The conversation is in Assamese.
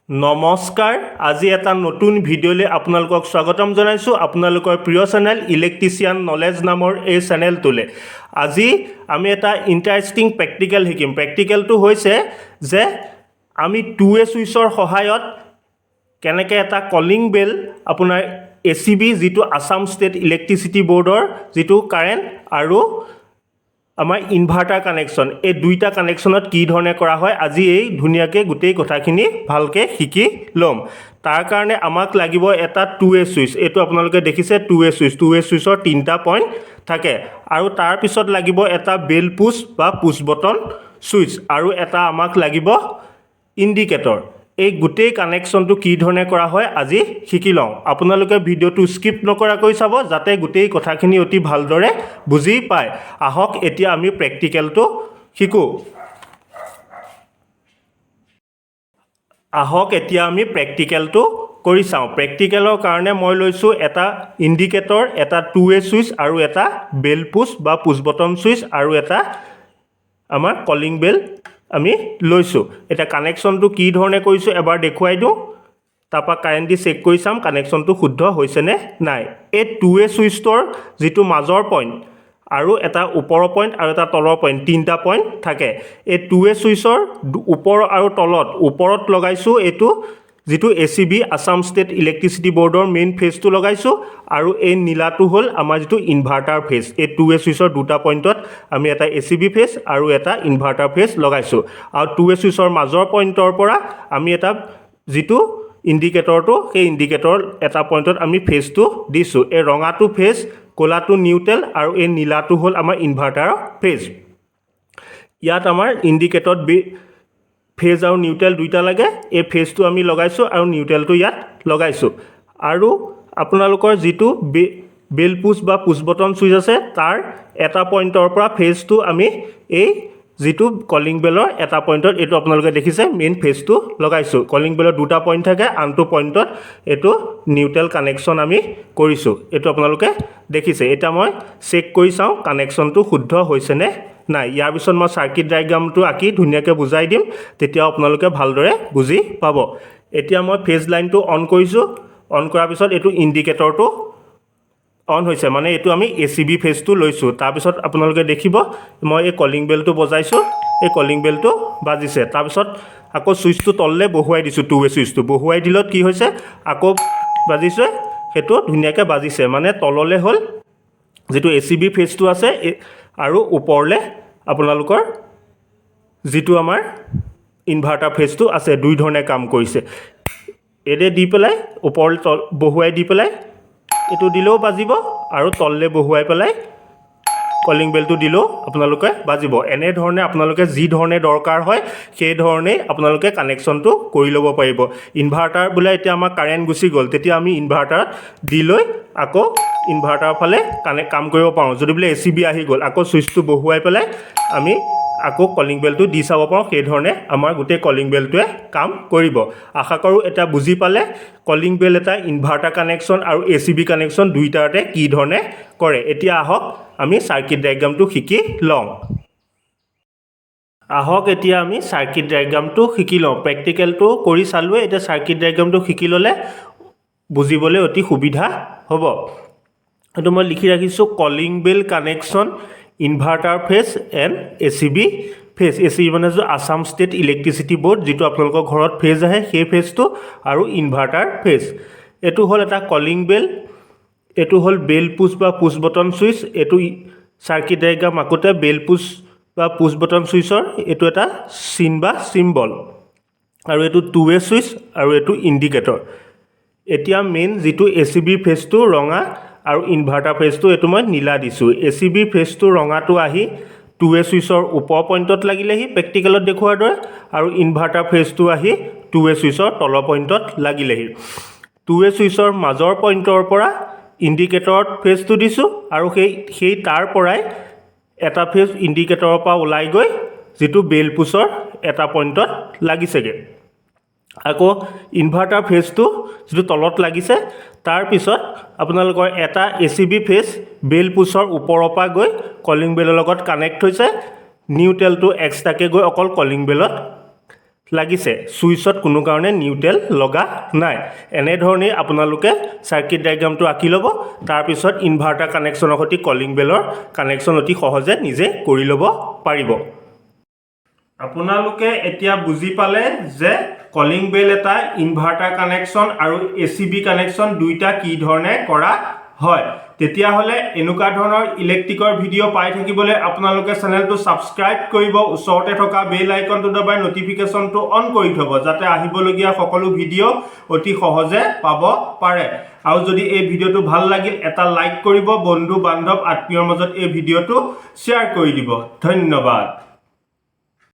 নমস্কাৰ আজি এটা নতুন ভিডিঅ'লৈ আপোনালোকক স্বাগতম জনাইছোঁ আপোনালোকৰ প্ৰিয় চেনেল ইলেক্ট্ৰিচিয়ান নলেজ নামৰ এই চেনেলটোলৈ আজি আমি এটা ইণ্টাৰেষ্টিং প্ৰেক্টিকেল শিকিম প্ৰেক্টিকেলটো হৈছে যে আমি 2A সুইচৰ সহায়ত কেনেকৈ এটা কলিং বেল আপোনাৰ ACB যিটো আসাম ষ্টেট ইলেক্ট্ৰিচিটি বৰ্ডৰ যিটো কাৰেণ্ট আৰু আমাৰ ইনভাৰ্টাৰ কানেকশ্যন এই দুইটা কানেকশ্যনত কি ধৰণে কৰা হয় আজি এই ধুনীয়াকৈ গোটেই কথাখিনি ভালকৈ শিকি ল'ম তাৰ কাৰণে আমাক লাগিব এটা 2A সুইচ এইটো আপোনালোকে দেখিছে 2A সুইচৰ তিনিটা পইণ্ট থাকে আৰু তাৰ পিছত লাগিব এটা বেল পুছ বা পুছ বটন সুইচ আৰু এটা আমাক লাগিব ইণ্ডিকেটৰ এই গোটেই কানেকশ্যনটো কি ধৰণে কৰা হয় আজি শিকি লওঁ আপোনালোকে ভিডিঅ'টো স্কিপ নকৰাকৈ চাব যাতে গোটেই কথাখিনি অতি ভালদৰে বুজি পায় আহক এতিয়া আমি প্ৰেক্টিকেলটো শিকো আহক এতিয়া আমি প্ৰেক্টিকেলটো কৰি চাওঁ প্ৰেক্টিকেলৰ কাৰণে মই লৈছোঁ এটা ইণ্ডিকেটৰ এটা 2A সুইচ আৰু এটা বেল পুছ বা পুছ বটন সুইচ আৰু এটা আমাৰ কলিং বেল আমি লৈছোঁ এটা কানেকশ্যনটো কি ধৰণে কৰিছোঁ এবাৰ দেখুৱাই দিওঁ তাৰপৰা কাৰেণ্ট দি চেক কৰি চাম কানেকশ্যনটো শুদ্ধ হৈছেনে নাই এই 2A সুইচৰ যিটো মাজৰ পইণ্ট আৰু এটা ওপৰৰ পইণ্ট আৰু এটা তলৰ পইণ্ট তিনিটা পইণ্ট থাকে এই 2A সুইচৰ ওপৰ আৰু তলত ওপৰত লগাইছোঁ এইটো যিটো ACB আসাম ষ্টেট ইলেক্ট্ৰিচিটি বৰ্ডৰ মেইন ফেজটো লগাইছোঁ আৰু এই নীলাটো হ'ল আমাৰ যিটো ইনভাৰ্টাৰ ফেজ এই 2A সুইচৰ দুটা পইণ্টত আমি এটা ACB ফেজ আৰু এটা ইনভাৰ্টাৰ ফেজ লগাইছোঁ আৰু 2A সুইচৰ মাজৰ পইণ্টৰ পৰা আমি এটা যিটো ইণ্ডিকেটৰটো সেই ইণ্ডিকেটৰ এটা পইণ্টত আমি ফেজটো দিছোঁ এই ৰঙাটো ফেজ ক'লাটো নিউট্ৰেল আৰু এই নীলাটো হ'ল আমাৰ ইনভাৰ্টাৰৰ ফেজ ইয়াত আমাৰ ইণ্ডিকেটৰত ফেজ আৰু নিউট্ৰেল দুইটা লাগে এই ফেজটো আমি লগাইছোঁ আৰু নিউট্ৰেলটো ইয়াত লগাইছোঁ আৰু আপোনালোকৰ যিটো বেল পুছ বা পুছ বটন সুইচ আছে তাৰ এটা পইণ্টৰ পৰা ফেজটো আমি এই যিটো কলিং বেলৰ এটা পইণ্টত এইটো আপোনালোকে দেখিছে মেইন ফেজটো লগাইছোঁ কলিং বেলৰ দুটা পইণ্ট থাকে আনটো পইণ্টত এইটো নিউট্ৰেল কানেকশ্যন আমি কৰিছোঁ এইটো আপোনালোকে দেখিছে এতিয়া মই চেক কৰি চাওঁ কানেকশ্যনটো শুদ্ধ হৈছেনে নাই ইয়াৰ পিছত মই চাৰ্কিট ডায়েগ্ৰামটো আঁকি ধুনীয়াকৈ বুজাই দিম তেতিয়া আপোনালোকে ভালদৰে বুজি পাব এতিয়া মই ফেজ লাইনটো অন কৰিছোঁ অন কৰাৰ পিছত এইটো ইণ্ডিকেটৰটো অন হৈছে মানে এইটো আমি ACB ফেজটো লৈছোঁ তাৰপিছত আপোনালোকে দেখিব মই এই কলিং বেলটো বজাইছোঁ এই কলিং বেলটো বাজিছে তাৰপিছত আকৌ চুইচটো তললৈ বহুৱাই দিছোঁ 2A চুইচটো বহুৱাই দিলত কি হৈছে আকৌ বাজিছে সেইটো ধুনীয়াকৈ বাজিছে মানে তললৈ হ'ল যিটো ACB ফেজটো আছে আৰু ওপৰলৈ আপোনালোকৰ যিটো আমাৰ ইনভাৰ্টাৰ ফেজটো আছে দুই ধৰণে কাম কৰিছে এৰে দি পেলাই ওপৰলৈ বহুৱাই দি পেলাই এইটো দিলেও বাজিব আৰু তললৈ বহুৱাই পেলাই কলিং বেলটো দিলেও আপোনালোকে বাজিব এনেধৰণে আপোনালোকে যি ধৰণে দৰকাৰ হয় সেই ধৰণেই আপোনালোকে কানেকশ্যনটো কৰি ল'ব পাৰিব ইনভাৰ্টাৰ বোলে এতিয়া আমাৰ কাৰেণ্ট গুচি গ'ল তেতিয়া আমি ইনভাৰ্টাৰত দি লৈ আকৌ ইনভাৰ্টাৰৰ ফালে কাম কৰিব পাৰোঁ যদি বোলে ACB আহি গ'ল আকৌ চুইচটো বহুৱাই পেলাই আমি আকৌ কলিং বেলটো দি চাব পাৰোঁ সেইধৰণে আমাৰ গোটেই কলিং বেলটোৱে কাম কৰিব আশা কৰোঁ এটা বুজি পালে কলিং বেল এটা ইনভাৰ্টাৰ কানেকশ্যন আৰু ACB কানেকশ্যন দুইটাতে কি ধৰণে কৰে এতিয়া আহক আমি চাৰ্কিট ডায়েগ্ৰামটো শিকি লওঁ আহক এতিয়া আমি চাৰ্কিট ডায়েগ্ৰামটো শিকি লওঁ প্ৰেক্টিকেলটো কৰি চালোৱে এতিয়া চাৰ্কিট ডায়েগ্ৰামটো শিকি ল'লে বুজিবলৈ অতি সুবিধা হ'ব এইটো মই লিখি ৰাখিছোঁ calling bell connection inverter phase and ACB phase ACB মানে আসাম ষ্টেট ইলেক্ট্ৰিচিটি বৰ্ড যিটো আপোনালোকৰ ঘৰত ফেজ আহে সেই ফেজটো আৰু ইনভাৰ্টাৰ ফেজ এইটো হ'ল এটা কলিং বেল এইটো হ'ল বেল পুছ বা পুছ বটন সুইচ এইটো চাৰ্কিট ডায়েগ্ৰাম আকোতে বেল পুছ বা পুছ বটন সুইচৰ এইটো এটা চিন বা চিম্বল আৰু এইটো 2A সুইচ আৰু এইটো ইণ্ডিকেটৰ এতিয়া মেইন যিটো ACB ফেজটো ৰঙা আৰু ইনভাৰ্টাৰ ফেজটো এইটো মই নীলা দিছোঁ ACB ফেজটো ৰঙাটো আহি 2A সুইচৰ ওপৰ পইণ্টত লাগিলেহি প্ৰেক্টিকেলত দেখুৱাৰ দৰে আৰু ইনভাৰ্টাৰ ফেজটো আহি 2A সুইচৰ তলৰ পইণ্টত লাগিলেহি 2A সুইচৰ মাজৰ পইণ্টৰ পৰা ইণ্ডিকেটৰত ফেজটো দিছোঁ আৰু সেই তাৰ পৰাই এটা ফেজ ইণ্ডিকেটৰৰ পৰা ওলাই গৈ যিটো বেল পুছৰ এটা পইণ্টত লাগিছেগৈ আকৌ ইনভাৰ্টাৰ ফেজটো যিটো তলত লাগিছে তাৰপিছত আপোনালোকৰ এটা ACB ফেজ বেল পুছৰ ওপৰৰ পৰা গৈ কলিং বেলৰ লগত কানেক্ট হৈছে নিউট্ৰেলটো এক্সট্ৰাকৈ গৈ অকল কলিং বেলত লাগিছে সুইচত কোনো কাৰণে নিউট্ৰেল লগা নাই এনেধৰণে আপোনালোকে সাৰ্কিট ডায়াগ্ৰামটো আঁকি ল'ব তাৰ পিছত ইনভাৰ্টাৰ কানেকচনৰ সৈতে কলিং বেলৰ কানেকচন অতি সহজে নিজে কৰি ল'ব পাৰিব আপোনালোকে এতিয়া বুজি পালে যে কলিং বেল এটা ইনভাৰ্টাৰ কানেকচন আৰু এচিবি কানেকচন দুইটা কি ধৰণে কৰা হয় তেতিয়া হলে এনেকুৱা ধৰণৰ ইলেক্ট্ৰিকৰ ভিডিও পাই থাকিবলৈ আপোনালোকে চেনেলটো সাবস্ক্ৰাইব কৰিব ওচৰতে থকা বেল আইকনটো দবাই নটিফিকেশনটো অন কৰি থব যাতে আহিবলগীয়া সকলো ভিডিও অতি সহজে পাব পাৰে আৰু যদি এই ভিডিওটো ভাল লাগিল এটা লাইক কৰিব বন্ধু বান্ধৱ আত্মীয়ৰ মাজত এই ভিডিওটো শ্বেয়াৰ কৰি দিব ধন্যবাদ